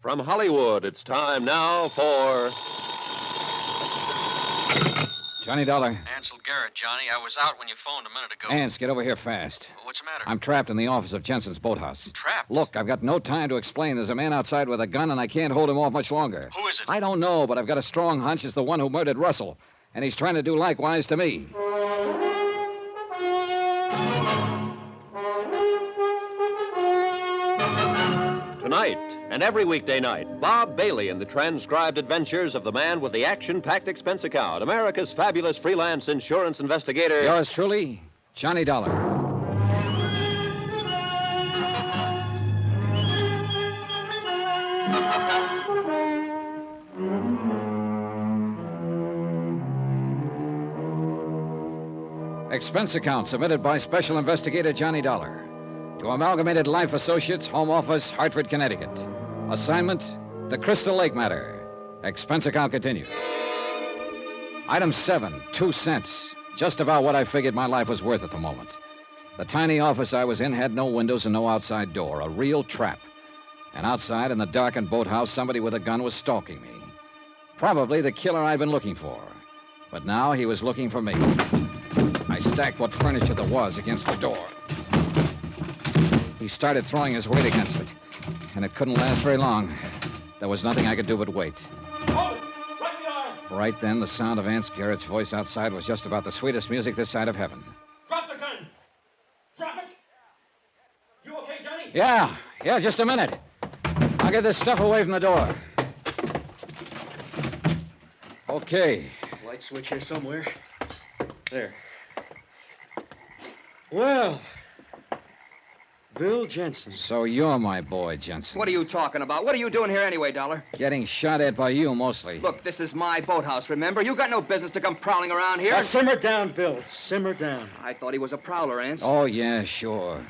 From Hollywood, it's time now for... Johnny Dollar. Ansel Garrett, Johnny. I was out when you phoned a minute ago. Ants, get over here fast. What's the matter? I'm trapped in the office of Jensen's boathouse. Trapped? Look, I've got no time to explain. There's a man outside with a gun, and I can't hold him off much longer. Who is it? I don't know, but I've got a strong hunch it's the one who murdered Russell, and he's trying to do likewise to me. Tonight, and every weekday night, Bob Bailey in the transcribed adventures of the man with the action-packed expense account, America's fabulous freelance insurance investigator... Yours truly, Johnny Dollar. Expense account submitted by Special Investigator Johnny Dollar to Amalgamated Life Associates, Home Office, Hartford, Connecticut. Assignment, the Crystal Lake matter. Expense account continued. Item 7, 2 cents. Just about what I figured my life was worth at the moment. The tiny office I was in had no windows and no outside door. A real trap. And outside, in the darkened boathouse, somebody with a gun was stalking me. Probably the killer I'd been looking for. But now he was looking for me. I stacked what furniture there was against the door. He started throwing his weight against it, and it couldn't last very long. There was nothing I could do but wait. Hold it! Right behind! Right then, the sound of Ance Garrett's voice outside was just about the sweetest music this side of heaven. Drop the gun! Drop it! You okay, Johnny? Yeah, just a minute. I'll get this stuff away from the door. Okay. Light switch here somewhere. There. Well, Bill Jensen. So you're my boy, Jensen. What are you talking about? What are you doing here anyway, Dollar? Getting shot at by you, mostly. Look, this is my boathouse, remember? You got no business to come prowling around here. Now, simmer down, Bill. Simmer down. I thought he was a prowler, Ance. Oh, yeah, sure.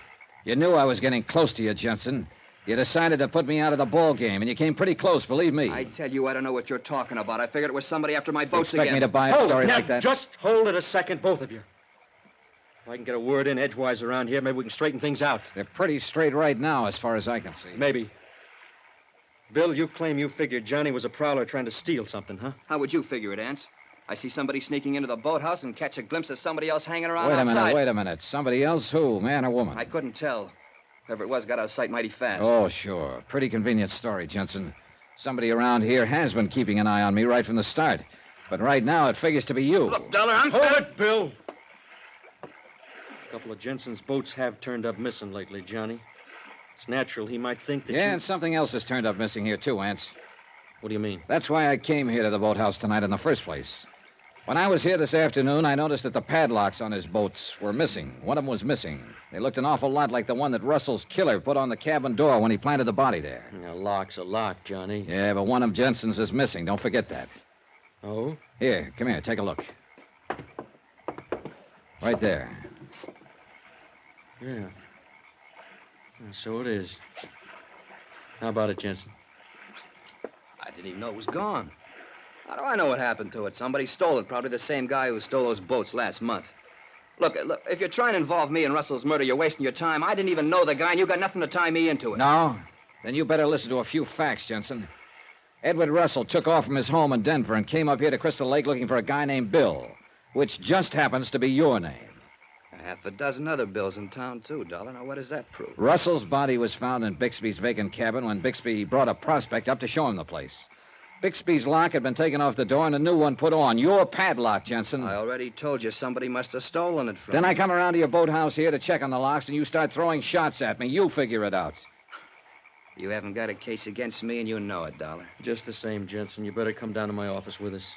You knew I was getting close to you, Jensen. You decided to put me out of the ball game, and you came pretty close, believe me. I tell you, I don't know what you're talking about. I figured it was somebody after my boats Expect again. me to buy a Hold story it. Now, like that? just hold it a second, both of you. If I can get a word in edgewise around here, maybe we can straighten things out. They're pretty straight right now, as far as I can see. Maybe. Bill, you claim you figured Johnny was a prowler trying to steal something, huh? How would you figure it, Ance? I see somebody sneaking into the boathouse and catch a glimpse of somebody else hanging around outside. Wait a minute. Somebody else? Who? Man or woman? I couldn't tell. Whoever it was got out of sight mighty fast. Oh, sure. Pretty convenient story, Jensen. Somebody around here has been keeping an eye on me right from the start. But right now, it figures to be you. Look, Dollar, I'm... Hold it, Bill! A couple of Jensen's boats have turned up missing lately, Johnny. It's natural he might think that Yeah, and something else has turned up missing here, too, Ance. What do you mean? That's why I came here to the boathouse tonight in the first place. When I was here this afternoon, I noticed that the padlocks on his boats were missing. One of them was missing. They looked an awful lot like the one that Russell's killer put on the cabin door when he planted the body there. A lock's a lock, Johnny. Yeah, but one of Jensen's is missing. Don't forget that. Oh? Here, come here. Take a look. Right there. Yeah. So it is. How about it, Jensen? I didn't even know it was gone. How do I know what happened to it? Somebody stole it, probably the same guy who stole those boats last month. Look, if you're trying to involve me in Russell's murder, you're wasting your time. I didn't even know the guy, and you got nothing to tie me into it. No? Then you better listen to a few facts, Jensen. Edward Russell took off from his home in Denver and came up here to Crystal Lake looking for a guy named Bill, which just happens to be your name. Half a dozen other Bills in town, too, Dollar. Now, what does that prove? Russell's body was found in Bixby's vacant cabin when Bixby brought a prospect up to show him the place. Bixby's lock had been taken off the door and a new one put on. Your padlock, Jensen. I already told you somebody must have stolen it from Then me. I come around to your boathouse here to check on the locks, and you start throwing shots at me. You figure it out. You haven't got a case against me, and you know it, Dollar. Just the same, Jensen, you better come down to my office with us.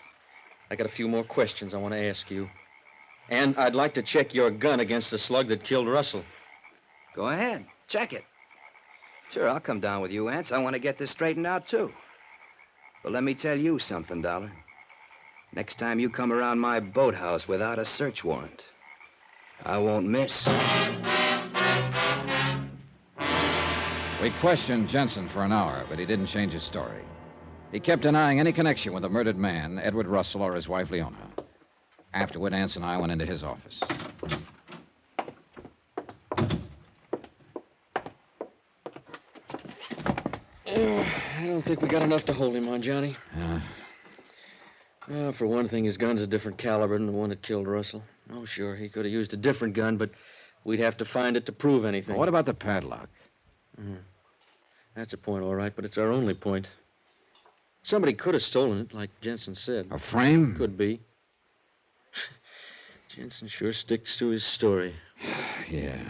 I got a few more questions I want to ask you. And I'd like to check your gun against the slug that killed Russell. Go ahead. Check it. Sure, I'll come down with you, Ance. I want to get this straightened out, too. But let me tell you something, Dollar. Next time you come around my boathouse without a search warrant, I won't miss. We questioned Jensen for an hour, but he didn't change his story. He kept denying any connection with the murdered man, Edward Russell, or his wife, Leona. Afterward, Ance and I went into his office. I don't think we got enough to hold him on, Johnny. For one thing, his gun's a different caliber than the one that killed Russell. Oh, sure, he could have used a different gun, but we'd have to find it to prove anything. Well, what about the padlock? That's a point, all right, but it's our only point. Somebody could have stolen it, like Jensen said. A frame? Could be. Jensen sure sticks to his story. Yeah.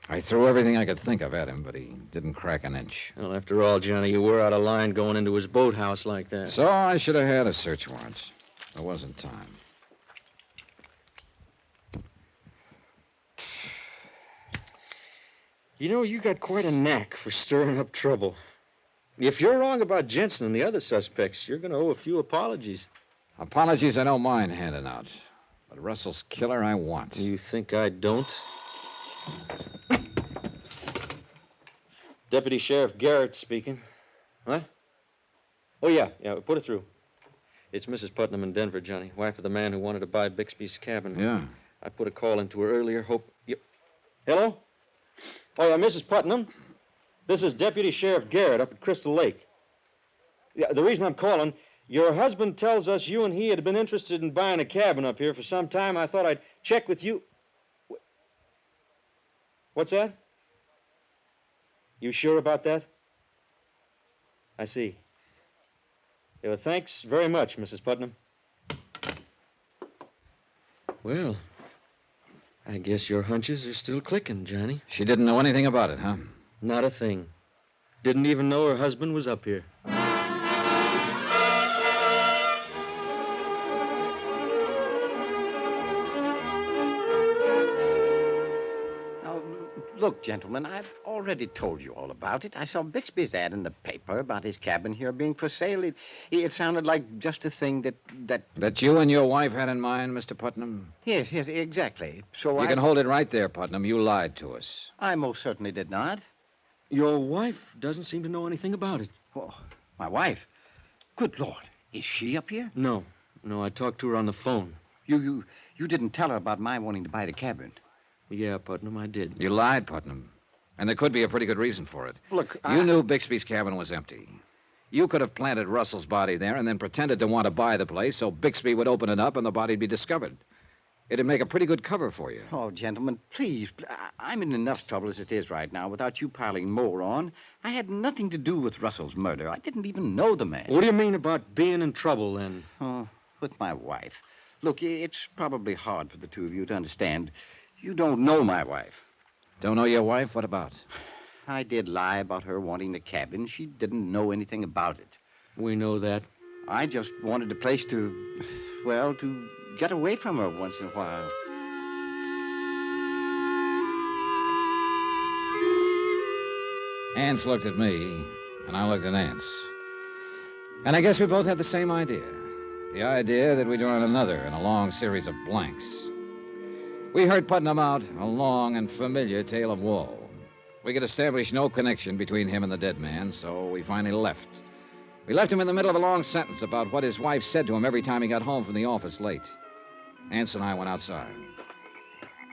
I threw everything I could think of at him, but he didn't crack an inch. Well, after all, Johnny, you were out of line going into his boathouse like that. So I should have had a search warrant. There wasn't time. You know, you got quite a knack for stirring up trouble. If you're wrong about Jensen and the other suspects, you're going to owe a few apologies. Apologies I don't mind handing out. But Russell's killer I want. You think I don't? Deputy Sheriff Garrett speaking. What? Oh, yeah, put it through. It's Mrs. Putnam in Denver, Johnny, wife of the man who wanted to buy Bixby's cabin. Yeah. I put a call into her earlier. Hello? Oh, yeah, Mrs. Putnam. This is Deputy Sheriff Garrett up at Crystal Lake. Yeah, the reason I'm calling, your husband tells us you and he had been interested in buying a cabin up here for some time. I thought I'd check with you. What's that? You sure about that? I see. Yeah, well, thanks very much, Mrs. Putnam. Well, I guess your hunches are still clicking, Johnny. She didn't know anything about it, huh? Not a thing. Didn't even know her husband was up here. Look, gentlemen, I've already told you all about it. I saw Bixby's ad in the paper about his cabin here being for sale. It sounded like just a thing that... That you and your wife had in mind, Mr. Putnam? Yes, exactly. So You can hold it right there, Putnam. You lied to us. I most certainly did not. Your wife doesn't seem to know anything about it. Oh, my wife? Good Lord. Is she up here? No, I talked to her on the phone. You didn't tell her about my wanting to buy the cabin? Yeah, Putnam, I did. You lied, Putnam. And there could be a pretty good reason for it. Look, You knew Bixby's cabin was empty. You could have planted Russell's body there and then pretended to want to buy the place so Bixby would open it up and the body'd be discovered. It'd make a pretty good cover for you. Oh, gentlemen, please. I'm in enough trouble as it is right now without you piling more on. I had nothing to do with Russell's murder. I didn't even know the man. What do you mean about being in trouble, then? Oh, with my wife. Look, it's probably hard for the two of you to understand. You don't know my wife. Don't know your wife? What about? I did lie about her wanting the cabin. She didn't know anything about it. We know that. I just wanted a place to get away from her once in a while. Ance looked at me, and I looked at Ance. And I guess we both had the same idea. The idea that we'd run another in a long series of blanks. We heard Putnam out a long and familiar tale of woe. We could establish no connection between him and the dead man, so we finally left. We left him in the middle of a long sentence about what his wife said to him every time he got home from the office late. Ance and I went outside.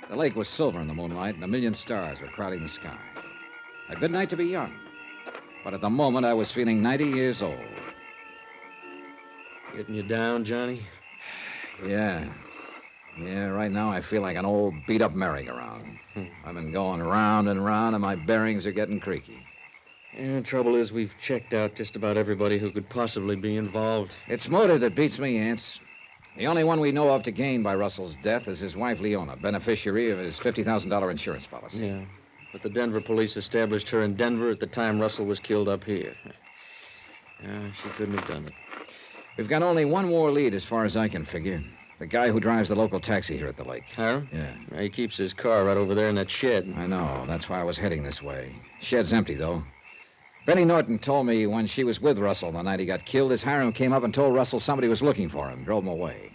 The lake was silver in the moonlight, and a million stars were crowding the sky. A good night to be young. But at the moment, I was feeling 90 years old. Getting you down, Johnny? Yeah, right now I feel like an old beat-up merry-go-round. I've been going round and round, and my bearings are getting creaky. Yeah, the trouble is we've checked out just about everybody who could possibly be involved. It's motive that beats me, Ance. The only one we know of to gain by Russell's death is his wife, Leona, beneficiary of his $50,000 insurance policy. Yeah, but the Denver police established her in Denver at the time Russell was killed up here. Yeah, she couldn't have done it. We've got only one more lead as far as I can figure. The guy who drives the local taxi here at the lake. Hiram? Yeah. He keeps his car right over there in that shed. I know. That's why I was heading this way. Shed's empty, though. Benny Norton told me when she was with Russell the night he got killed, his Hiram came up and told Russell somebody was looking for him, drove him away.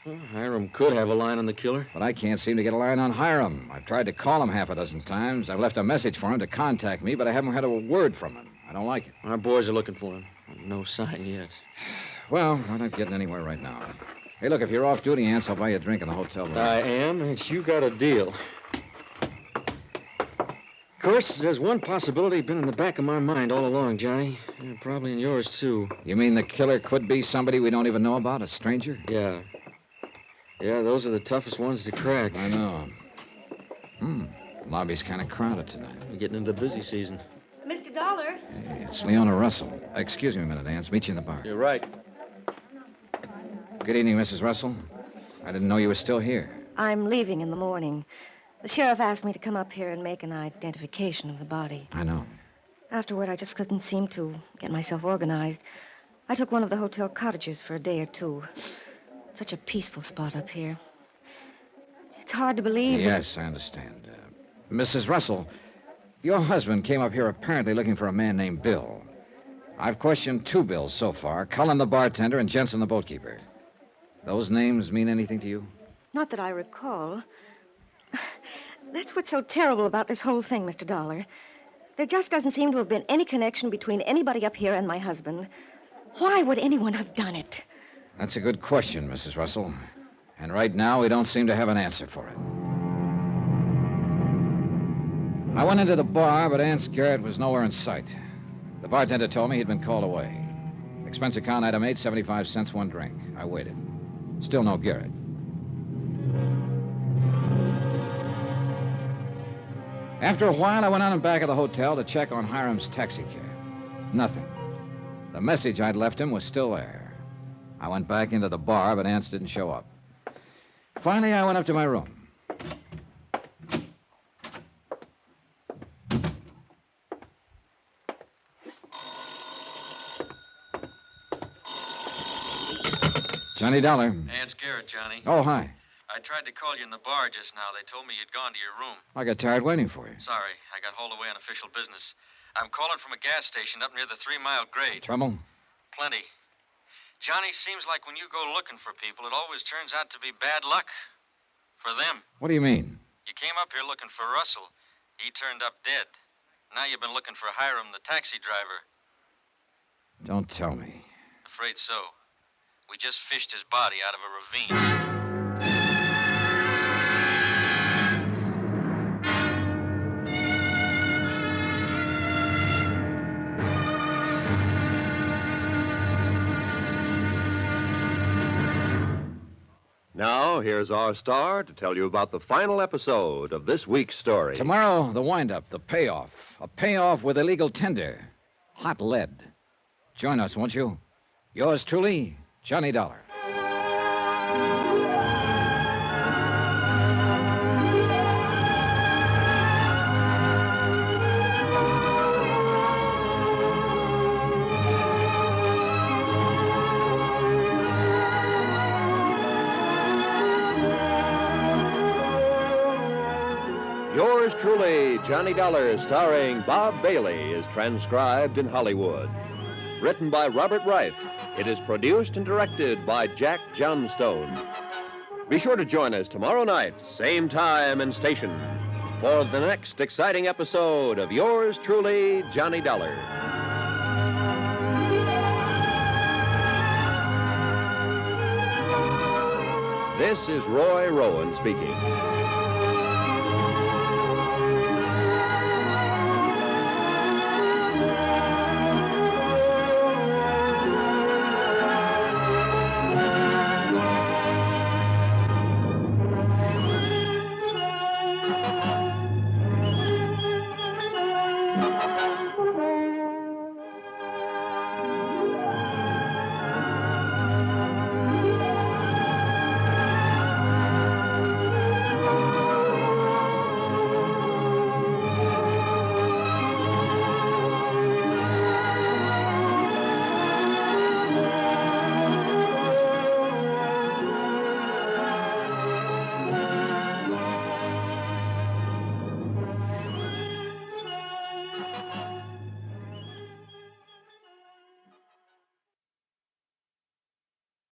Well, Hiram could have a line on the killer. But I can't seem to get a line on Hiram. I've tried to call him half a dozen times. I've left a message for him to contact me, but I haven't had a word from him. I don't like it. Our boys are looking for him. No sign yet. Well, we're not getting anywhere right now. Hey, look, if you're off duty, Ance, I'll buy you a drink in the hotel room. I am. It's you got a deal. course, there's one possibility been in the back of my mind all along, Johnny. And probably in yours, too. You mean the killer could be somebody we don't even know about, a stranger? Yeah. Yeah, those are the toughest ones to crack. I know. Lobby's kind of crowded tonight. We're getting into busy season. Mr. Dollar? Hey, it's Leona Russell. Excuse me a minute, Ann. Meet you in the bar. You're right. Good evening, Mrs. Russell. I didn't know you were still here. I'm leaving in the morning. The sheriff asked me to come up here and make an identification of the body. I know. Afterward, I just couldn't seem to get myself organized. I took one of the hotel cottages for a day or two. Such a peaceful spot up here. It's hard to believe. Yes, I understand. Mrs. Russell, your husband came up here apparently looking for a man named Bill. I've questioned 2 Bills so far, Cullen the bartender and Jensen the boatkeeper. Those names mean anything to you? Not that I recall. That's what's so terrible about this whole thing, Mr. Dollar. There just doesn't seem to have been any connection between anybody up here and my husband. Why would anyone have done it? That's a good question, Mrs. Russell. And right now, we don't seem to have an answer for it. I went into the bar, but Aunt Garrett was nowhere in sight. The bartender told me he'd been called away. Expense account item 8, 75 cents, 1 drink. I waited. Still no Garrett. After a while, I went on in back of the hotel to check on Hiram's taxi cab. Nothing. The message I'd left him was still there. I went back into the bar, but Ants didn't show up. Finally, I went up to my room. Johnny Dollar. Hey, it's Garrett, Johnny. Oh, hi. I tried to call you in the bar just now. They told me you'd gone to your room. I got tired waiting for you. Sorry, I got hauled away on official business. I'm calling from a gas station up near the 3 Mile grade. Trouble? Plenty. Johnny, seems like when you go looking for people, it always turns out to be bad luck. For them. What do you mean? You came up here looking for Russell. He turned up dead. Now you've been looking for Hiram, the taxi driver. Don't tell me. Afraid so. We just fished his body out of a ravine. Now, here's our star to tell you about the final episode of this week's story. Tomorrow, the wind-up, the payoff. A payoff with illegal tender. Hot lead. Join us, won't you? Yours truly, Johnny Dollar. Yours truly, Johnny Dollar, starring Bob Bailey, is transcribed in Hollywood. Written by Robert Reif, it is produced and directed by Jack Johnstone. Be sure to join us tomorrow night, same time and station, for the next exciting episode of Yours truly, Johnny Dollar. This is Roy Rowan speaking.